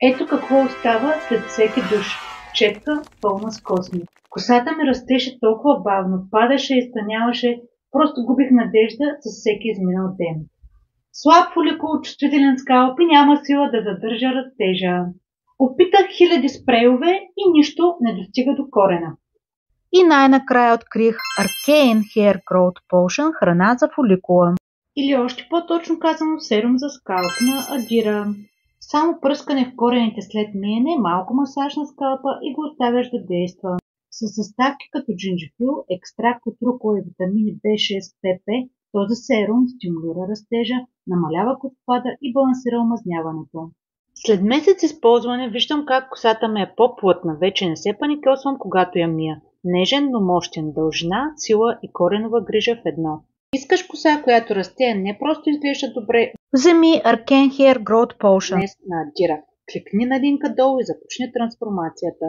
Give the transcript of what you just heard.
Ето какво остава след всеки душ. Четка пълна с косми. Косата ми растеше толкова бавно, падаше и станяваше, просто губих надежда с всеки изминал ден. Слаб фоликул, чувствителен скалп и няма сила да задържа растежа. Опитах хиляди спрейове и нищо не достига до корена. И най-накрая открих Arcane Hair Growth Potion, храна за фоликула. Или още по-точно казано серум за скалп на Адира. Само пръскане в корените след миене, малко масаж на скалпа и го оставяш да действа. С съставки като джинджифил, екстракт от рукола и витамини B6 ПП, този серум стимулира растежа, намалява костопада и балансира омазняването. След месец използване виждам как косата ми е по-плътна, вече не се паникьосвам, когато я мия. Нежен, но мощен, дължина, сила и коренова грижа в едно. Искаш коса, която расте, а не просто изглежда добре. Вземи Arcane Hair Growth Potion. Днес на Адира. Кликни на линка долу и започни трансформацията.